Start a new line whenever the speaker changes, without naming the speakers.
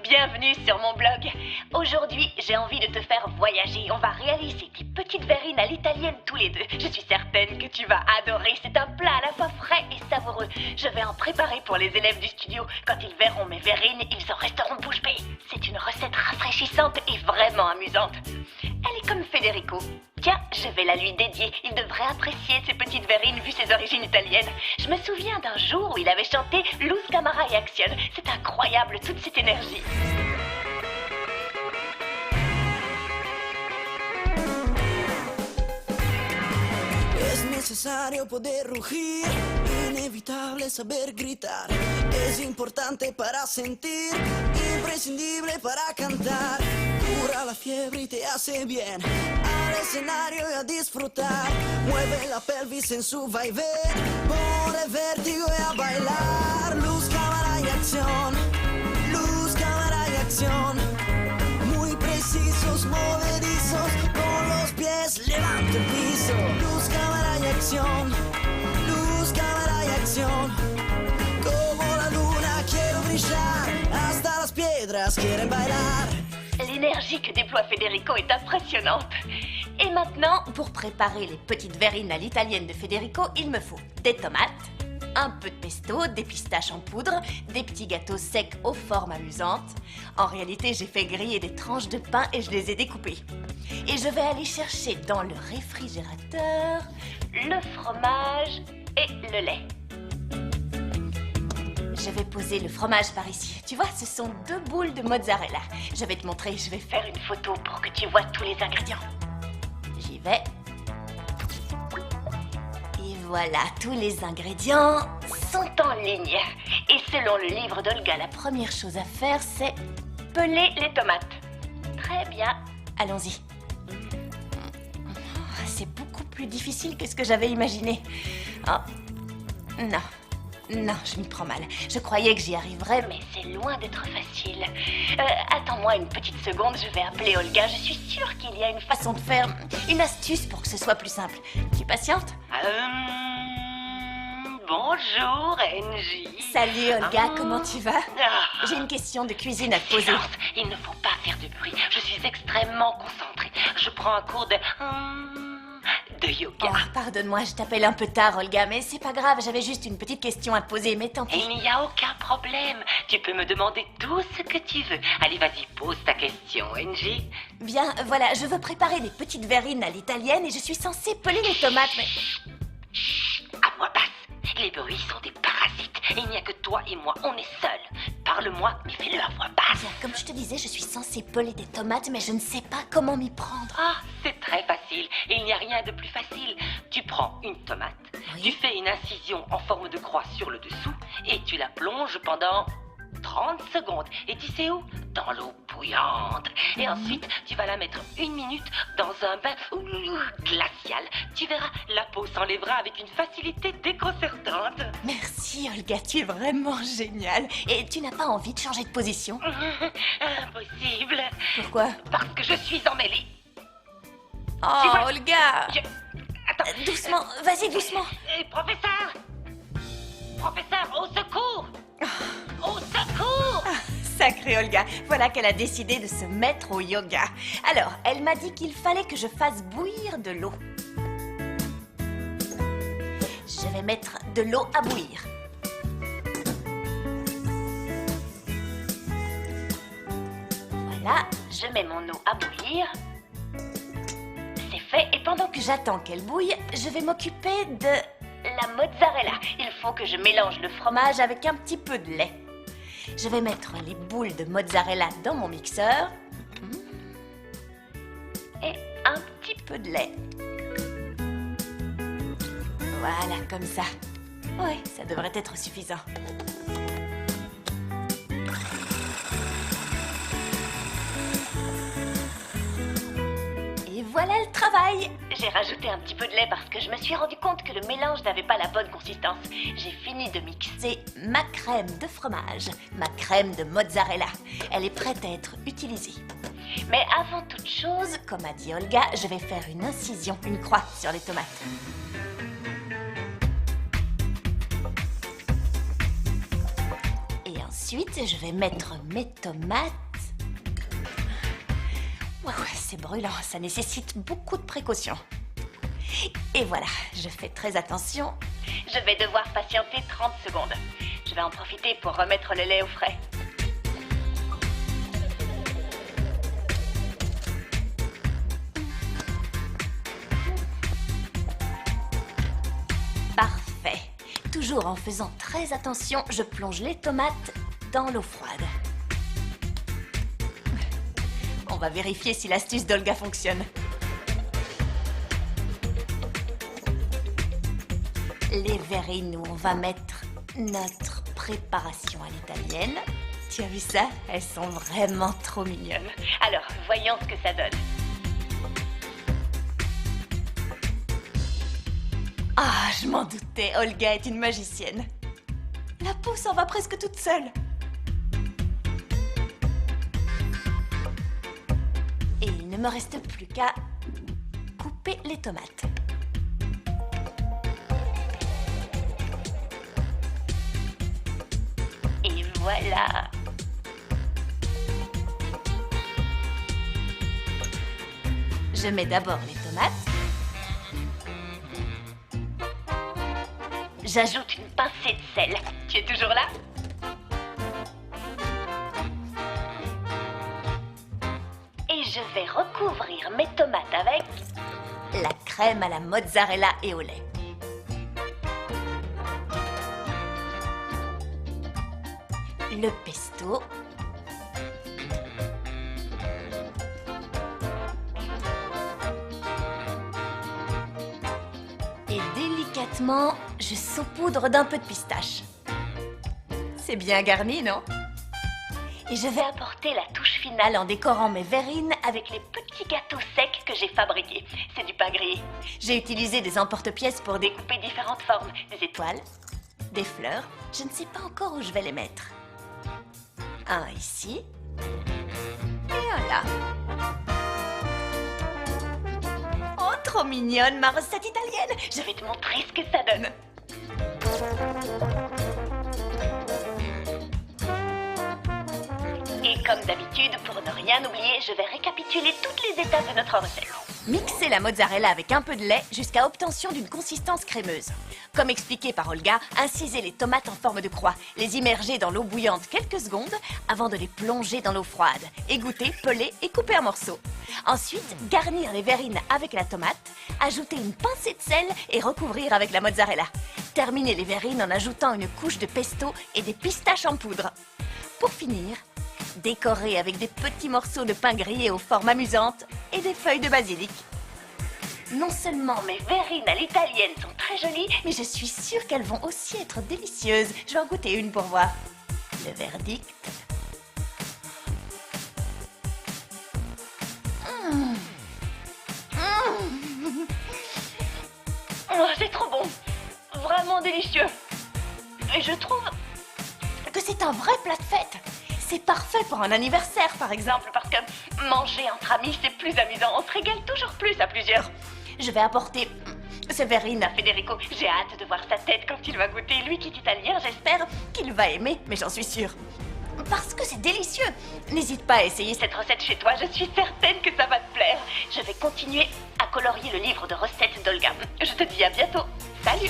Bienvenue sur mon blog. Aujourd'hui, j'ai envie de te faire voyager. On va réaliser des petites verrines à l'italienne tous les deux. Je suis certaine que tu vas adorer. C'est un plat à la fois frais et savoureux. Je vais en préparer pour les élèves du studio. Quand ils verront mes verrines, ils en resteront bouche bée. C'est une recette rafraîchissante et vraiment amusante. Elle est comme Federico. Tiens, je vais la lui dédier. Il devrait apprécier ces petites verrines vu ses origines italiennes. Je me souviens d'un jour où il avait chanté Luz Camara et Action. C'est incroyable, toute cette énergie.
Es necesario poder rugir, inevitable saber gritar. Es importante para sentir, imprescindible para cantar. Cura la fiebre y te hace bien. Al escenario y a disfrutar. Mueve la pelvis en su vaivén. Por el vértigo y a bailar. Luz, cámara y acción. Luz, cámara y acción. Muy precisos, movedizos. Con los pies levanta el piso. Luz, cámara y acción. Luz, cámara y acción. Como la luna quiero brillar. Hasta las piedras quieren bailar.
L'énergie que déploie Federico est impressionnante. Et maintenant, pour préparer les petites verrines à l'italienne de Federico, il me faut des tomates, un peu de pesto, des pistaches en poudre, des petits gâteaux secs aux formes amusantes. En réalité, j'ai fait griller des tranches de pain et je les ai découpées. Et je vais aller chercher dans le réfrigérateur le fromage et le lait. Je vais poser le fromage par ici. Tu vois, ce sont 2 boules de mozzarella. Je vais te montrer, je vais faire une photo pour que tu vois tous les ingrédients. J'y vais. Et voilà, tous les ingrédients sont en ligne. Et selon le livre d'Olga, la première chose à faire, c'est peler les tomates. Très bien, allons-y. Oh, c'est beaucoup plus difficile que ce que j'avais imaginé. Oh, non. Non, je m'y prends mal. Je croyais que j'y arriverais, mais c'est loin d'être facile. Attends-moi une petite seconde, je vais appeler Olga. Je suis sûre qu'il y a une façon de faire, une astuce pour que ce soit plus simple. Tu patientes?
Bonjour, NJ.
Salut Olga, comment tu vas? J'ai une question de cuisine à te poser.
Silence, il ne faut pas faire de bruit. Je suis extrêmement concentrée. Je prends un cours de yoga.
Oh, pardonne-moi, je t'appelle un peu tard, Olga, mais c'est pas grave, j'avais juste une petite question à te poser, mais tant pis.
Il n'y a aucun problème. Tu peux me demander tout ce que tu veux. Allez, vas-y, pose ta question, NJ.
Bien, voilà, je veux préparer des petites verrines à l'italienne et je suis censée peler les tomates, mais...
À voix basse. Les bruits sont des parasites. Il n'y a que toi et moi, on est seuls. Parle-moi, mais fais-le à voix basse.
Bien, comme je te disais, je suis censée peler des tomates, mais je ne sais pas comment m'y prendre.
Ah, c'est très facile. Et il n'y a rien de plus facile. Tu prends une tomate,
Oui.
tu fais une incision en forme de croix sur le dessous et tu la plonges pendant 30 secondes. Et tu sais où? Dans l'eau bouillante. Et ensuite, tu vas la mettre 1 minute dans un bain glacial. Tu verras, la peau s'enlèvera avec une facilité déconcertante.
Merci Olga, tu es vraiment géniale. Et tu n'as pas envie de changer de position?
Impossible.
Pourquoi?
Parce que je suis emmêlée.
Oh
Tu vois,
Olga!
Attends.
Doucement, vas-y doucement.
Professeur! Professeur, au secours! Au secours!
Sacrée Olga, voilà qu'elle a décidé de se mettre au yoga. Alors, elle m'a dit qu'il fallait que je fasse bouillir de l'eau. Je vais mettre de l'eau à bouillir. Voilà, je mets mon eau à bouillir. C'est fait, et pendant que j'attends qu'elle bouille, je vais m'occuper de la mozzarella. Il faut que je mélange le fromage avec un petit peu de lait. Je vais mettre les boules de mozzarella dans mon mixeur. Et un petit peu de lait. Voilà, comme ça. Ouais, ça devrait être suffisant. Et voilà le travail. J'ai rajouté un petit peu de lait parce que je me suis rendu compte que le mélange n'avait pas la bonne consistance. J'ai fini de mixer ma crème de fromage, ma crème de mozzarella. Elle est prête à être utilisée. Mais avant toute chose, comme a dit Olga, je vais faire une incision, une croix sur les tomates. Et Ensuite, je vais mettre mes tomates. Ouais, c'est brûlant, ça nécessite beaucoup de précautions. Et voilà, je fais très attention. Je vais devoir patienter 30 secondes. Je vais en profiter pour remettre le lait au frais. Parfait. Toujours en faisant très attention, je plonge les tomates dans l'eau froide. On va vérifier si l'astuce d'Olga fonctionne. Les verrines où on va mettre notre préparation à l'italienne. Tu as vu ça? Elles sont vraiment trop mignonnes. Alors, voyons ce que ça donne. Ah, je m'en doutais, Olga est une magicienne. La peau s'en va presque toute seule. Et il ne me reste plus qu'à couper les tomates. Et voilà. Je mets d'abord les tomates. J'ajoute une pincée de sel. Tu es toujours là? Et je vais recouvrir mes tomates avec la crème à la mozzarella et au lait. Le pesto. Et délicatement, je saupoudre d'un peu de pistache. C'est bien garni, non? Et je vais apporter la touche finale en décorant mes verrines avec les petits gâteaux secs que j'ai fabriqués. C'est du pain grillé. J'ai utilisé des emporte-pièces pour découper différentes formes. Des étoiles, des fleurs. Je ne sais pas encore où je vais les mettre. Un ici. Et un là. Oh, trop mignonne, ma recette italienne! Je vais te montrer ce que ça donne. Et comme d'habitude, pour ne rien oublier, je vais récapituler toutes les étapes de notre recette. Mixer la mozzarella avec un peu de lait jusqu'à obtention d'une consistance crémeuse. Comme expliqué par Olga, inciser les tomates en forme de croix, les immerger dans l'eau bouillante quelques secondes avant de les plonger dans l'eau froide, égoutter, peler et couper en morceaux. Ensuite, garnir les verrines avec la tomate, ajouter une pincée de sel et recouvrir avec la mozzarella. Terminer les verrines en ajoutant une couche de pesto et des pistaches en poudre. Pour finir, décorer avec des petits morceaux de pain grillé aux formes amusantes et des feuilles de basilic. Non seulement mes verrines à l'italienne sont très jolies, mais je suis sûre qu'elles vont aussi être délicieuses. Je vais en goûter une pour voir. Le verdict. Oh, c'est trop bon. Vraiment délicieux. Et je trouve que c'est un vrai plat de fête. C'est parfait pour un anniversaire, par exemple, parce que manger entre amis, c'est plus amusant. On se régale toujours plus à plusieurs. Je vais apporter ces verrines à Federico. J'ai hâte de voir sa tête quand il va goûter. Lui qui est italien, j'espère qu'il va aimer, mais j'en suis sûre. Parce que c'est délicieux. N'hésite pas à essayer cette recette chez toi. Je suis certaine que ça va te plaire. Je vais continuer à colorier le livre de recettes d'Olga. Je te dis à bientôt. Salut!